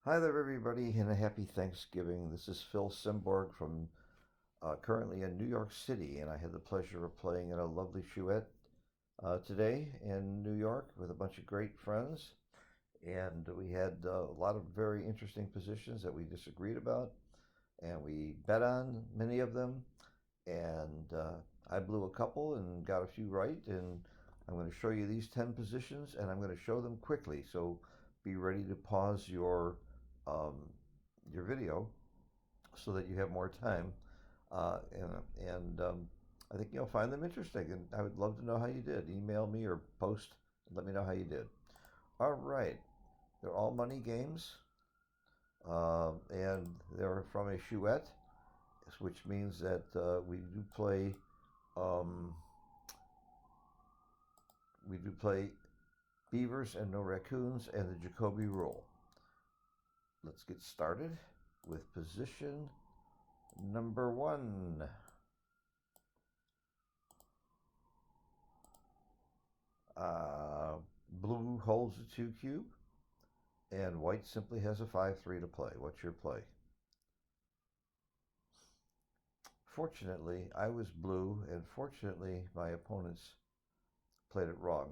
Hi there, everybody, and a happy Thanksgiving. This is Phil Simborg from currently in New York City, and I had the pleasure of playing in a lovely chouette today in New York with a bunch of great friends. And we had a lot of very interesting positions that we disagreed about, and we bet on many of them. And I blew a couple and got a few right. And I'm going to show you these 10 positions, and I'm going to show them quickly. So be ready to pause um, your video so that you have more time. And I think you'll find them interesting. And I would love to know how you did. Email me or post and let me know how you did. All right. They're all money games, and they're from a chouette, which means that um, we do play beavers and no raccoons and the Jacoby rule. Let's get started with position number one. Uh, Blue holds the 2 cube, and white simply has a 5-3 to play. What's your play? Fortunately, I was blue, and fortunately, my opponents played it wrong.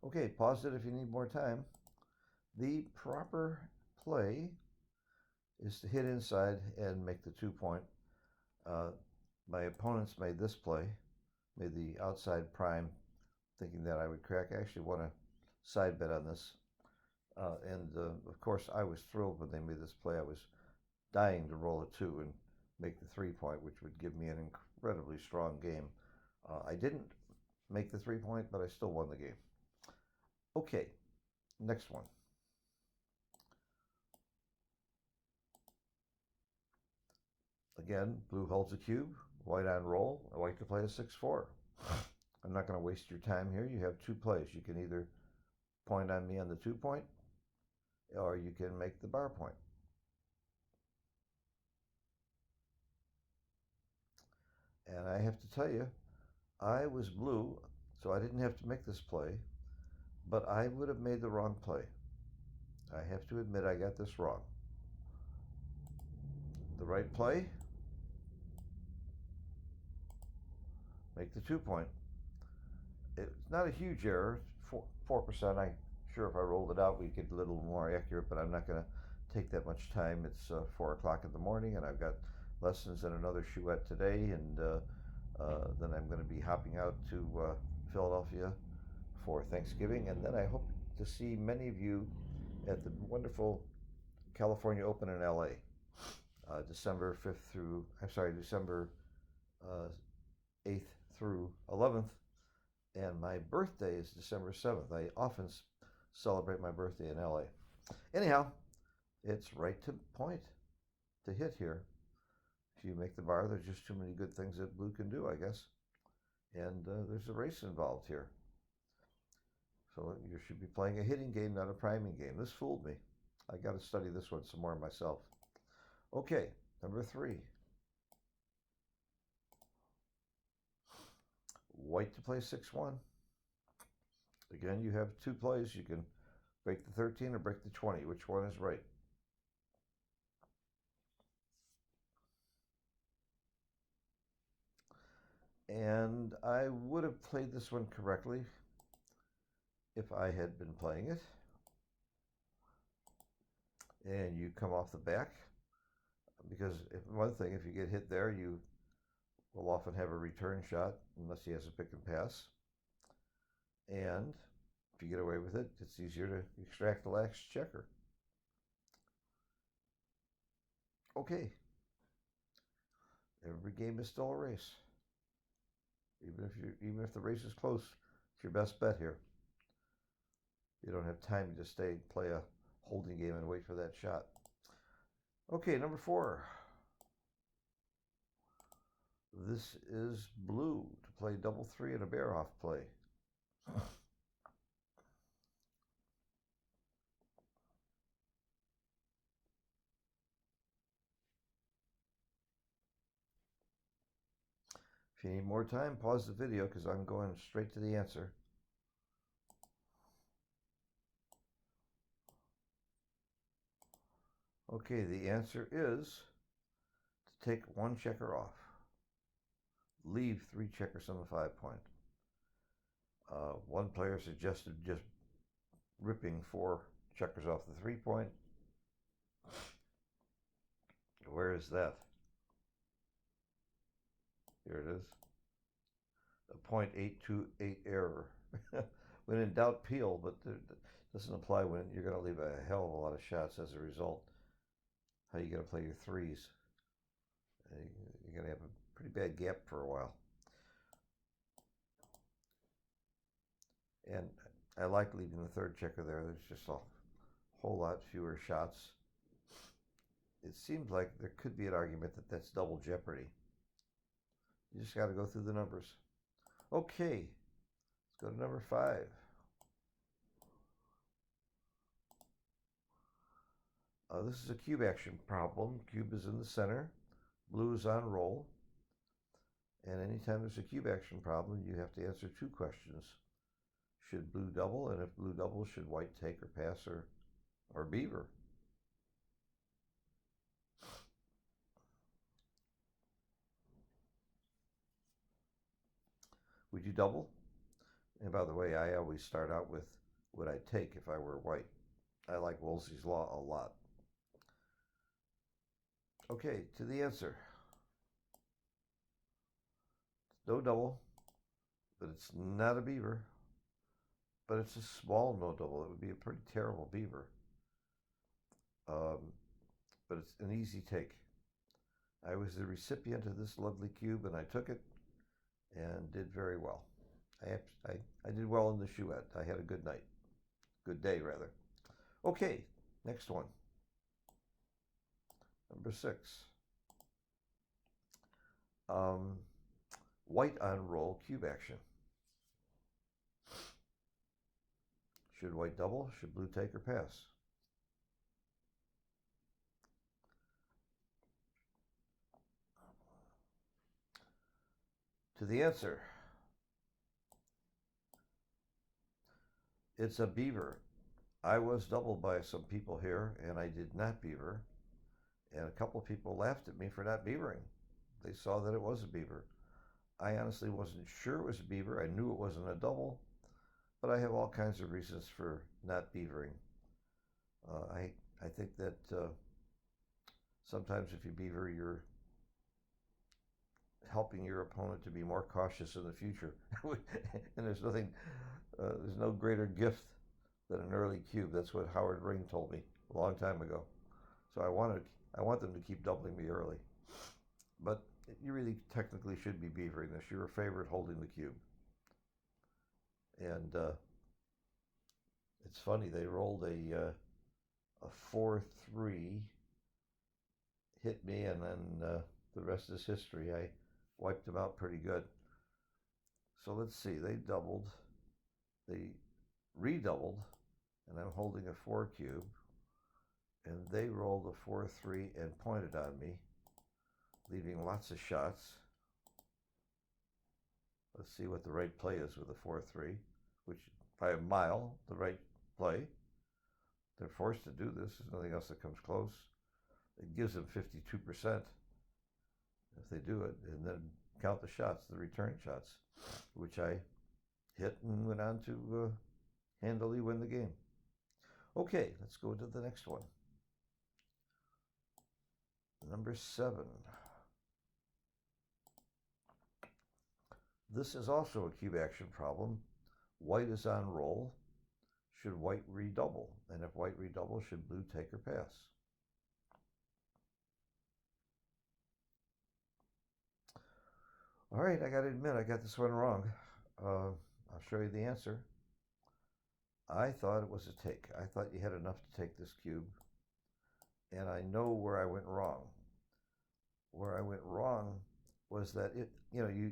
Okay, pause it if you need more time. The proper play is to hit inside and make the 2 point. Uh, my opponents made this play, made the outside prime, thinking that I would crack. I actually won a side bet on this. And of course, I was thrilled when they made this play. I was dying to roll a 2 and make the 3 point, which would give me an incredibly strong game. I didn't make the 3 point, but I still won the game. Okay, next one. Again, blue holds a cube, white on roll. I like to play a 6-4. I'm not going to waste your time here. You have two plays. You can either point on me on the 2 point, or you can make the bar point. And I have to tell you, I was blue, so I didn't have to make this play, but I would have made the wrong play. I have to admit I got this wrong. The right play, make the 2 point. It's not a huge error, 4%. I'm sure if I rolled it out, we'd get a little more accurate, but I'm not going to take that much time. It's 4 o'clock in the morning, and I've got lessons in another chouette today, and then I'm going to be hopping out to Philadelphia for Thanksgiving, and then I hope to see many of you at the wonderful California Open in LA, December 5th through, I'm sorry, December 8th through 11th, and my birthday is December 7th. I often celebrate my birthday in LA. Anyhow, it's right to point to hit here. If you make the bar, there's just too many good things that blue can do, I guess. And there's a race involved here. So you should be playing a hitting game, not a priming game. This fooled me. I got to study this one some more myself. Okay, number three. White to play 6-1. Again, you have two plays. You can break the 13 or break the 20. Which one is right? And I would have played this one correctly if I had been playing it. And you come off the back, because one thing, if you get hit there, you will often have a return shot unless he has a pick and pass. And if you get away with it, it's easier to extract the last checker. Okay, every game is still a race. Even if the race is close, it's your best bet here. You don't have time to just play a holding game and wait for that shot. Okay, number four. This is blue to play double 3 and a bear off play. If you need more time, pause the video because I'm going straight to the answer. Okay, the answer is to take one checker off. Leave 3 checkers on the 5-point. One player suggested just ripping 4 checkers off the 3-point. Where is that? Here it is. A .828 error. When in doubt, peel, but it doesn't apply when you're going to leave a hell of a lot of shots as a result. How you going to play your threes? You're going to have a pretty bad gap for a while. And I like leaving the 3rd checker there. There's just a whole lot fewer shots. It seems like there could be an argument that that's double jeopardy. You just got to go through the numbers. Okay, let's go to number 5. This is a cube action problem. Cube is in the center. Blue is on roll. And anytime there's a cube action problem, you have to answer 2 questions. Should blue double? And if blue doubles, should white take or pass or beaver? Would you double? And by the way, I always start out with would I take if I were white. I like Wolsey's law a lot. Okay, to the answer. No double, but it's not a beaver. But it's a small no double. It would be a pretty terrible beaver. But it's an easy take. I was the recipient of this lovely cube, and I took it and did very well. I did well in the chouette. I had a good night. Good day, rather. Okay, next one. Number 6. White on roll, cube action. Should white double? Should blue take or pass? To the answer. It's a beaver. I was doubled by some people here, and I did not beaver. And a couple of people laughed at me for not beavering. They saw that it was a beaver. I honestly wasn't sure it was a beaver. I knew it wasn't a double, but I have all kinds of reasons for not beavering. I think that sometimes if you beaver, you're helping your opponent to be more cautious in the future. And there's no greater gift than an early cube. That's what Howard Ring told me a long time ago. So I want them to keep doubling me early. But you really technically should be beavering this. You're a favorite holding the cube. And it's funny, they rolled a 4-3, hit me, and then the rest is history. I wiped them out pretty good. So let's see, they doubled, they redoubled, and I'm holding a 4 cube, and they rolled a 4-3 and pointed on me, leaving lots of shots. Let's see what the right play is with a 4-3, which by a mile, the right play. They're forced to do this. There's nothing else that comes close. It gives them 52% if they do it, and then count the shots, the return shots, which I hit and went on to handily win the game. Okay, let's go to the next one. Number 7. This is also a cube action problem. White is on roll. Should white redouble? And if white redouble, should blue take or pass? All right, I got to admit, I got this one wrong. I'll show you the answer. I thought it was a take. I thought you had enough to take this cube. And I know where I went wrong. Where I went wrong was that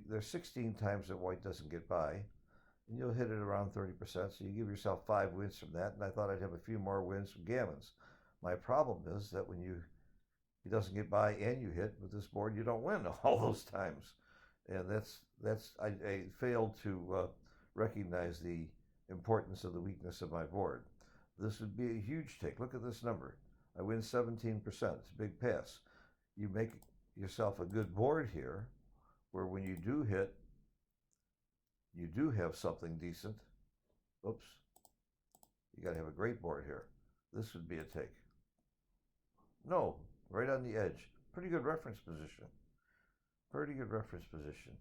there's 16 times that white doesn't get by, and you'll hit it around 30%, so you give yourself 5 wins from that, and I thought I'd have a few more wins from gammons. My problem is that when he doesn't get by and you hit with this board, you don't win all those times. And I failed to recognize the importance of the weakness of my board. This would be a huge take. Look at this number. I win 17%. It's a big pass. You make yourself a good board here, where when you do hit, you do have something decent. Oops. You got to have a great board here. This would be a take. No, right on the edge. Pretty good reference position. Pretty good reference position.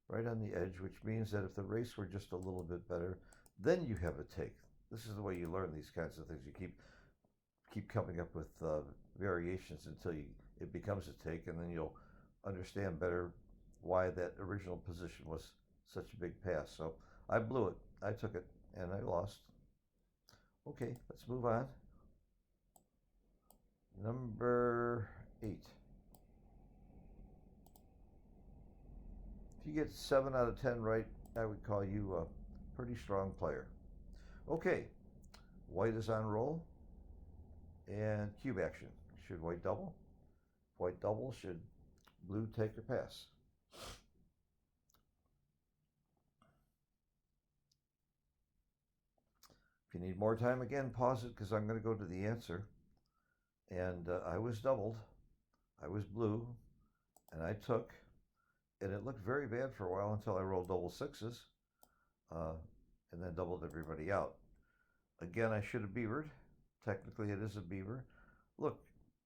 Right on the edge, which means that if the race were just a little bit better, then you have a take. This is the way you learn these kinds of things. You keep coming up with variations until it becomes a take, and then you'll understand better why that original position was such a big pass. So I blew it. I took it, and I lost. Okay, let's move on. Number 8. If you get 7 out of 10 right, I would call you a pretty strong player. Okay, white is on roll, and cube action. Should white double? White double, should blue take or pass? If you need more time, again, pause it, because I'm going to go to the answer. And I was doubled. I was blue, and I took, and it looked very bad for a while until I rolled double sixes, and then doubled everybody out. Again, I should have beavered. Technically, it is a beaver. Look,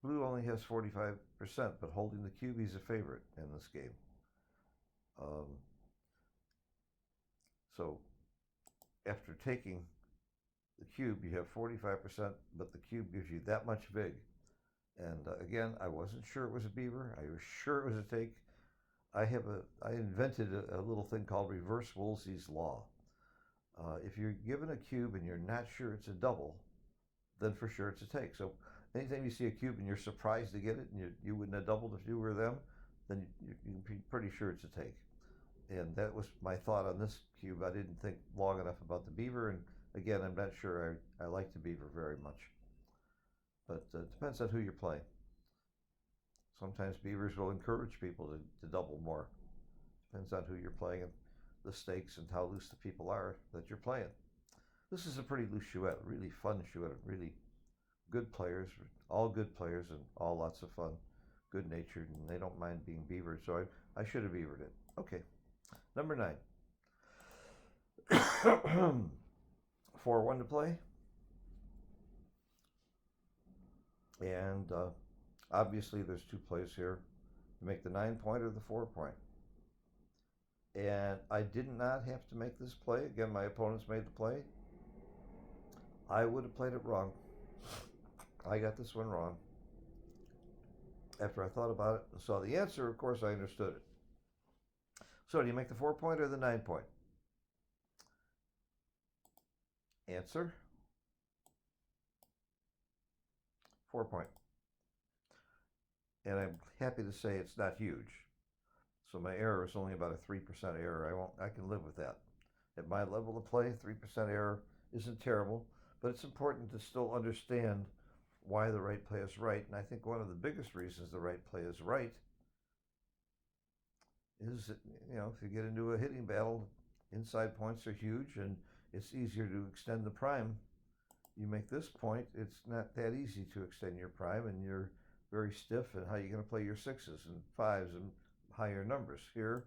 blue only has 45%, but holding the cube, he's a favorite in this game. So after taking the cube, you have 45%, but the cube gives you that much vig. And again, I wasn't sure it was a beaver. I was sure it was a take. I invented a little thing called reverse Woolsey's law. If you're given a cube and you're not sure it's a double, then for sure it's a take. So anytime you see a cube and you're surprised to get it, and you wouldn't have doubled if you were them, then you can be pretty sure it's a take. And that was my thought on this cube. I didn't think long enough about the beaver, and again, I'm not sure I like the beaver very much. But it depends on who you're playing. Sometimes beavers will encourage people to double more. Depends on who you're playing and the stakes and how loose the people are that you're playing. This is a pretty loose chouette, really fun chouette, really good players, all good players and all lots of fun, good natured, and they don't mind being beavered, so I should have beavered it. Okay, number 9. 4-1 to play. And obviously there's 2 plays here. You make the 9-point or the 4-point. And I did not have to make this play. Again, my opponents made the play. I would have played it wrong. I got this one wrong. After I thought about it and saw the answer, of course, I understood it. So do you make the 4-point or the 9-point? Answer: 4-point. And I'm happy to say it's not huge. So my error is only about a 3% error. I can live with that. At my level of play, 3% error isn't terrible, but it's important to still understand why the right play is right. And I think one of the biggest reasons the right play is right is that, if you get into a hitting battle, inside points are huge, and it's easier to extend the prime. You make this point, it's not that easy to extend your prime, and you're very stiff in how you're going to play your 6s and 5s and higher numbers. Here,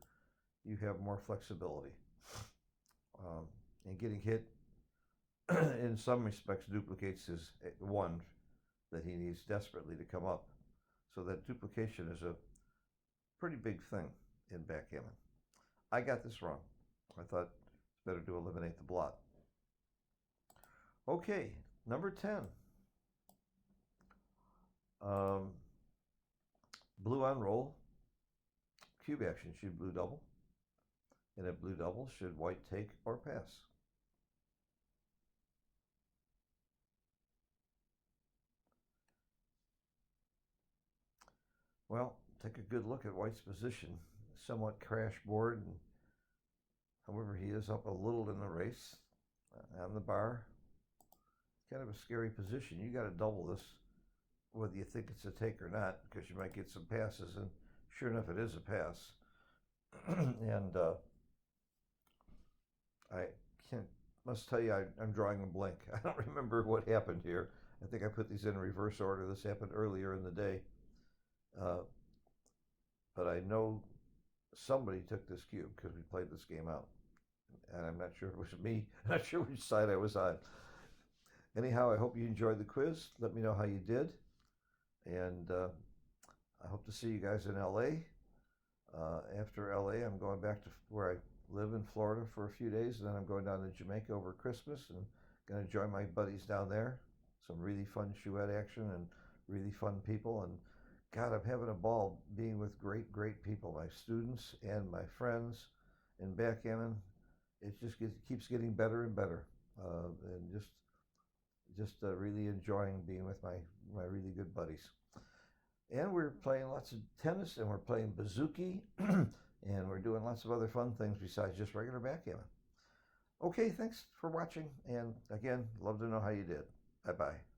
you have more flexibility. And getting hit, in some respects, duplicates his 1 that he needs desperately to come up. So that duplication is a pretty big thing in backgammon. I got this wrong. I thought it's better to eliminate the blot. Okay, number 10. Blue on roll. Cube action, should blue double? And at blue double, should white take or pass? Well, take a good look at white's position. Somewhat crash board, and however, he is up a little in the race on the bar. Kind of a scary position. You got to double this, whether you think it's a take or not, because you might get some passes, and sure enough, it is a pass. And I can't, must tell you, I'm drawing a blank. I don't remember what happened here. I think I put these in reverse order. This happened earlier in the day. Uh, but I know somebody took this cube because we played this game out. And I'm not sure if it was me. I'm not sure which side I was on. Anyhow, I hope you enjoyed the quiz. Let me know how you did. And I hope to see you guys in LA. After LA, I'm going back to where I live in Florida for a few days, and then I'm going down to Jamaica over Christmas and going to join my buddies down there. Some really fun chouette action and really fun people. And God, I'm having a ball being with great, great people, my students and my friends in backgammon. It just keeps getting better and better, and just really enjoying being with my really good buddies. And we're playing lots of tennis, and we're playing bouzouki, and we're doing lots of other fun things besides just regular backgammon. Okay, thanks for watching, and again, love to know how you did. Bye-bye.